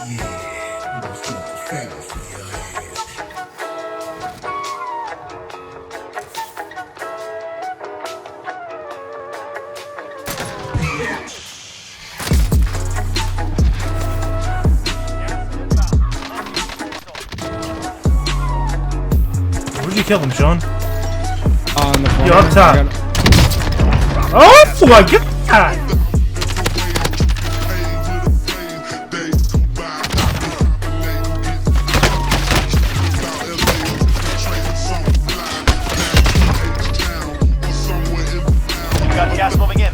Yeah, I'm something famous for your ass. Where'd you kill him, Sean? On the corner. You're up top. Oh my god! Got gas moving in.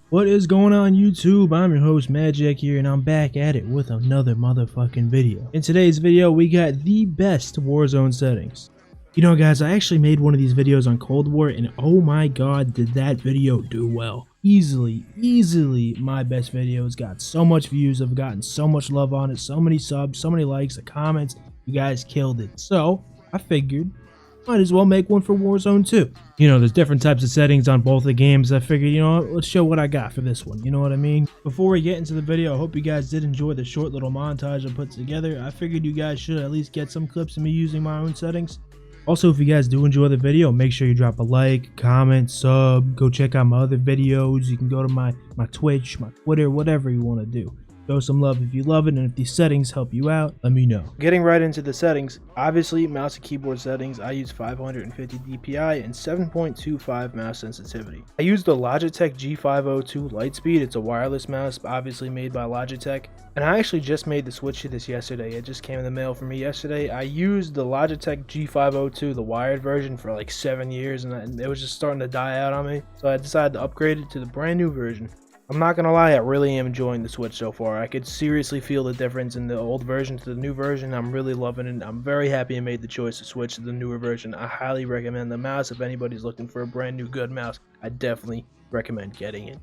What is going on YouTube? I'm your host Magic here and I'm back at it with another motherfucking video. In today's video we got the best Warzone settings. You know guys, I actually made one of these videos on Cold War and oh my god did that video do well. Easily my best video. It's got so much views, I've gotten so much love on it, so many subs, so many likes, the comments, you guys killed it. So I figured might as well make one for Warzone too. You know, there's different types of settings on both the games. I figured, you know, let's show what I got for this one. You know what I mean? Before we get into the video, I hope you guys did enjoy the short little montage I put together. I figured you guys should at least get some clips of me using my own settings. Also, if you guys do enjoy the video, make sure you drop a like, comment, sub, go check out my other videos. You can go to my Twitch, my Twitter, whatever you want to do. Show some love if you love it, and if these settings help you out, let me know. Getting right into the settings, obviously mouse and keyboard settings, I use 550 DPI and 7.25 mouse sensitivity. I use the Logitech G502 Lightspeed. It's a wireless mouse, obviously made by Logitech. And I actually just made the switch to this yesterday. It just came in the mail for me yesterday. I used the Logitech G502, the wired version, for like 7 years, and it was just starting to die out on me. So I decided to upgrade it to the brand new version. I'm not gonna lie, I really am enjoying the switch so far. I could seriously feel the difference in the old version to the new version. I'm really loving it. I'm very happy I made the choice to switch to the newer version. I highly recommend the mouse. If anybody's looking for a brand new good mouse, I definitely recommend getting it.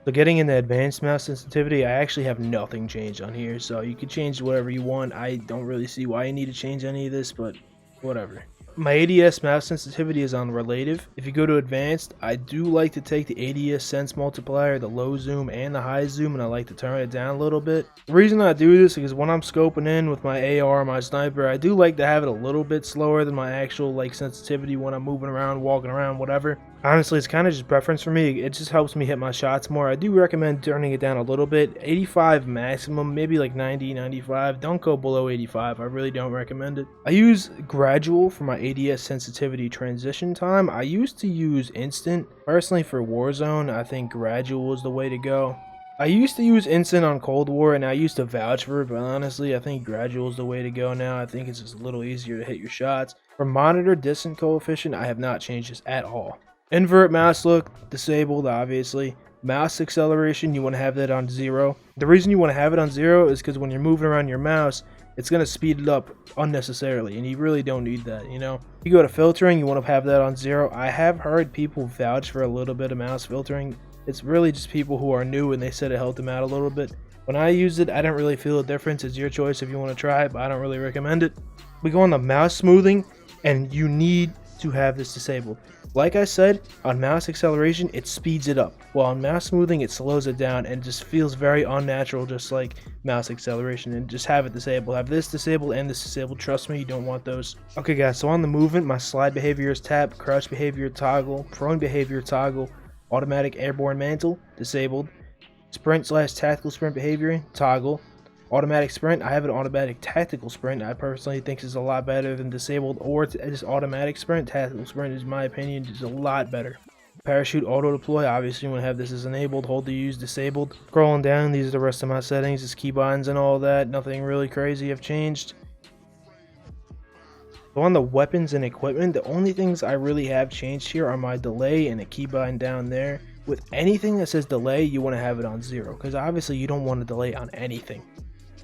So getting into advanced mouse sensitivity, I actually have nothing changed on here, so you can change whatever you want. I don't really see why you need to change any of this, but whatever. My ADS mouse sensitivity is on relative. If you go to advanced, I do like to take the ADS sense multiplier, the low zoom and the high zoom, and I like to turn it down a little bit. The reason I do this is when I'm scoping in with my AR, my sniper, I do like to have it a little bit slower than my actual like sensitivity when I'm moving around, walking around, whatever. Honestly, it's kind of just preference for me. It just helps me hit my shots more. I do recommend turning it down a little bit. 85 maximum, maybe like 90, 95. Don't go below 85. I really don't recommend it. I use gradual for my ADS sensitivity transition time. I used to use instant. Personally, for Warzone, I think gradual is the way to go. I used to use instant on Cold War and I used to vouch for it, but honestly, I think gradual is the way to go now. I think it's just a little easier to hit your shots. For monitor distance coefficient, I have not changed this at all. Invert mouse look, disabled obviously. Mouse acceleration, you want to have that on 0. The reason you want to have it on 0 is because when you're moving around your mouse, it's going to speed it up unnecessarily, and you really don't need that, you know? You go to filtering, you want to have that on 0. I have heard people vouch for a little bit of mouse filtering. It's really just people who are new and they said it helped them out a little bit. When I used it, I didn't really feel a difference. It's your choice if you want to try it, but I don't really recommend it. We go on the mouse smoothing, and you need to have this disabled. Like I said, on mouse acceleration, it speeds it up, while on mouse smoothing, it slows it down and just feels very unnatural, just like mouse acceleration. And just have it disabled. Have this disabled and this disabled. Trust me, you don't want those. Okay guys, so on the movement, my slide behavior is tap, crouch behavior toggle, prone behavior toggle, automatic airborne mantle, disabled, sprint / tactical sprint behavior, toggle. Automatic sprint, I have an automatic tactical sprint. I personally think is a lot better than disabled or just automatic sprint. Tactical sprint is, my opinion, just a lot better. Parachute auto deploy, obviously you want to have this as enabled. Hold to use disabled. Scrolling down, these are the rest of my settings. It's keybinds and all that. Nothing really crazy have changed. So on the weapons and equipment, the only things I really have changed here are my delay and a keybind down there. With anything that says delay, you want to have it on 0 because obviously you don't want to delay on anything.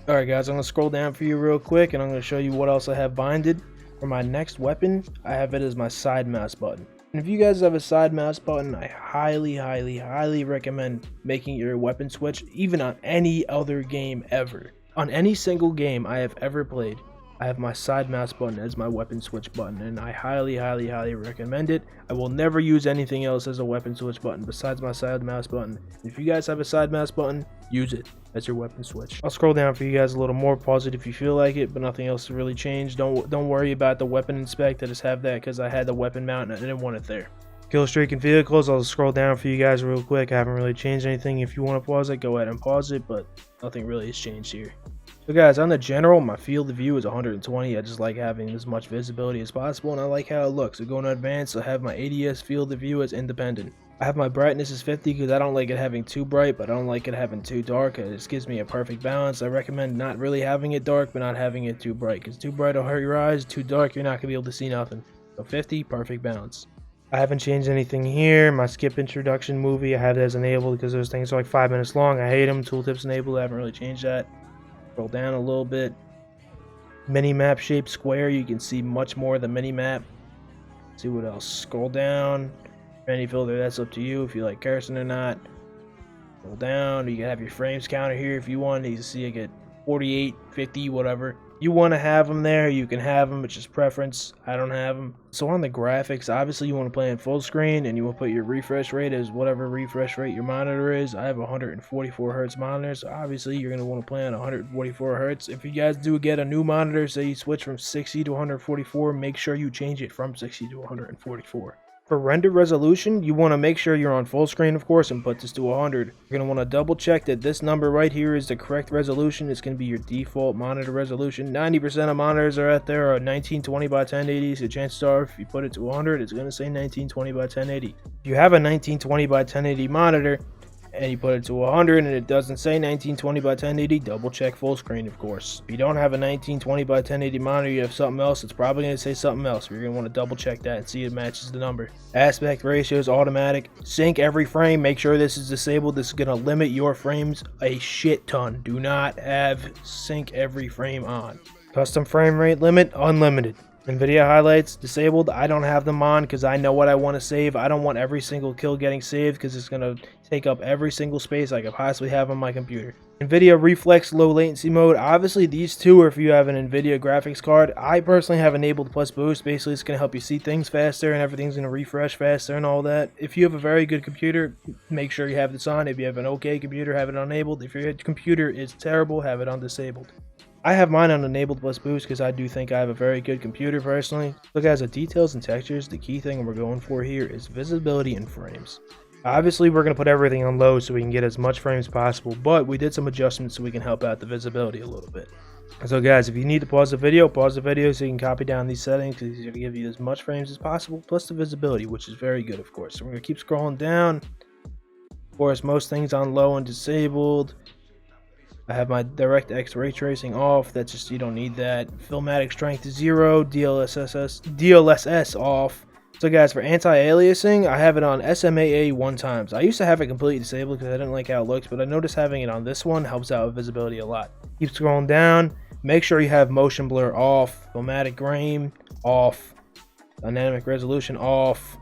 Alright guys, I'm going to scroll down for you real quick and I'm going to show you what else I have binded. For my next weapon, I have it as my side mouse button. And if you guys have a side mouse button, I highly recommend making your weapon switch, even on any other game ever. On any single game I have ever played, I have my side mouse button as my weapon switch button, and I highly recommend it. I will never use anything else as a weapon switch button besides my side mouse button. If you guys have a side mouse button, use it as your weapon switch. I'll scroll down for you guys a little more, pause it if you feel like it, but nothing else has really changed. Don't worry about the weapon inspect. I just have that because I had the weapon mount and I didn't want it there. Kill streak and vehicles, I'll scroll down for you guys real quick. I haven't really changed anything. If you want to pause it, go ahead and pause it, but nothing really has changed here. So guys, on the general, my field of view is 120. I just like having as much visibility as possible, and I like how it looks. So going to advanced, I have my ADS field of view as independent. I have my brightness as 50 because I don't like it having too bright, but I don't like it having too dark. It just gives me a perfect balance. I recommend not really having it dark, but not having it too bright, because too bright will hurt your eyes, too dark you're not going to be able to see nothing. So 50, perfect balance. I haven't changed anything here. My skip introduction movie, I have that as enabled because those things are like 5 minutes long. I hate them. Tooltips enabled, I haven't really changed that. Scroll down a little bit. Mini map shape square, you can see much more of the mini map. See what else. Scroll down. Any filter, that's up to you if you like cursing or not. Scroll down. You can have your frames counter here if you want. You can see I get 48, 50, whatever. You want to have them there, you can have them. It's just preference. I don't have them. So on the graphics, obviously you want to play in full screen, and you want to put your refresh rate as whatever refresh rate your monitor is. I have a 144 hertz monitor, so obviously you're going to want to play on 144 hertz. If you guys do get a new monitor, say you switch from 60 to 144, make sure you change it from 60 to 144. For render resolution, you want to make sure you're on full screen, of course, and put this to 100. You're going to want to double check that this number right here is the correct resolution. It's going to be your default monitor resolution. 90% of monitors are out there are 1920 by 1080, so chances are if you put it to 100, it's going to say 1920 by 1080. If you have a 1920 by 1080 monitor, and you put it to 100 and it doesn't say 1920 by 1080, double check full screen, of course. If you don't have a 1920 by 1080 monitor, you have something else, it's probably going to say something else. You're going to want to double check that and see it matches the number. Aspect ratio is automatic. Sync every frame, make sure this is disabled. This is going to limit your frames a shit ton. Do not have sync every frame on. Custom frame rate limit, unlimited. NVIDIA highlights disabled. I don't have them on because I know what I want to save. I don't want every single kill getting saved because it's going to take up every single space I could possibly have on my computer. NVIDIA reflex low latency mode. Obviously these two are if you have an NVIDIA graphics card. I personally have enabled plus boost. Basically it's going to help you see things faster and everything's going to refresh faster and all that. If you have a very good computer, make sure you have this on. If you have an okay computer, have it enabled. If your computer is terrible, have it on disabled. I have mine on enabled plus boost because I do think I have a very good computer personally. So guys, the details and textures, the key thing we're going for here is visibility and frames. Obviously we're going to put everything on low so we can get as much frames as possible, but we did some adjustments so we can help out the visibility a little bit. So guys, if you need to pause the video so you can copy down these settings because these are going to give you as much frames as possible, plus the visibility, which is very good of course. So we're going to keep scrolling down. Of course, most things on low and disabled. I have my DirectX ray tracing off. That's just, you don't need that. Filmatic strength 0, DLSS off. So guys, for anti-aliasing, I have it on SMAA 1 times. I used to have it completely disabled because I didn't like how it looks, but I noticed having it on this one helps out with visibility a lot. Keep scrolling down. Make sure you have motion blur off. Filmatic grain off. Dynamic resolution off.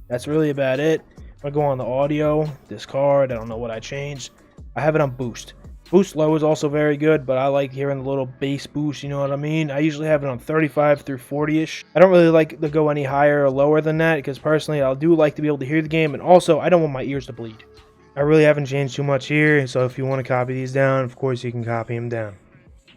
That's really about it. I'm going to go on the audio. This card, I don't know what I changed. I have it on boost. Boost low is also very good, but I like hearing the little bass boost, you know what I mean? I usually have it on 35 through 40-ish. I don't really like to go any higher or lower than that because personally I do like to be able to hear the game, and also I don't want my ears to bleed. I really haven't changed too much here, so if you want to copy these down, of course you can copy them down.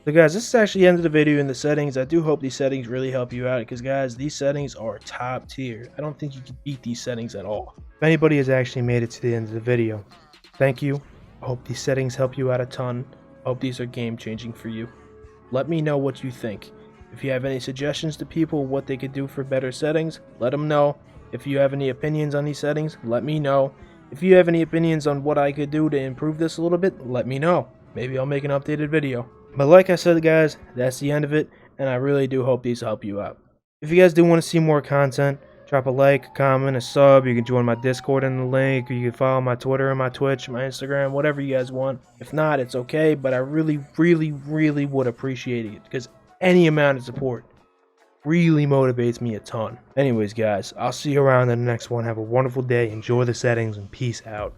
So guys, this is actually the end of the video in the settings. I do hope these settings really help you out because guys, these settings are top tier. I don't think you can beat these settings at all. If anybody has actually made it to the end of the video, thank you. I hope these settings help you out a ton. I hope these are game changing for you. Let me know what you think. If you have any suggestions to people what they could do for better settings, let them know. If you have any opinions on these settings, let me know. If you have any opinions on what I could do to improve this a little bit, let me know. Maybe I'll make an updated video. But like I said guys, that's the end of it, and I really do hope these help you out. If you guys do want to see more content, drop a like, a comment, a sub. You can join my Discord in the link, or you can follow my Twitter and my Twitch, my Instagram, whatever you guys want. If not, it's okay, but I really would appreciate it because any amount of support really motivates me a ton. Anyways guys, I'll see you around in the next one. Have a wonderful day, enjoy the settings, and peace out.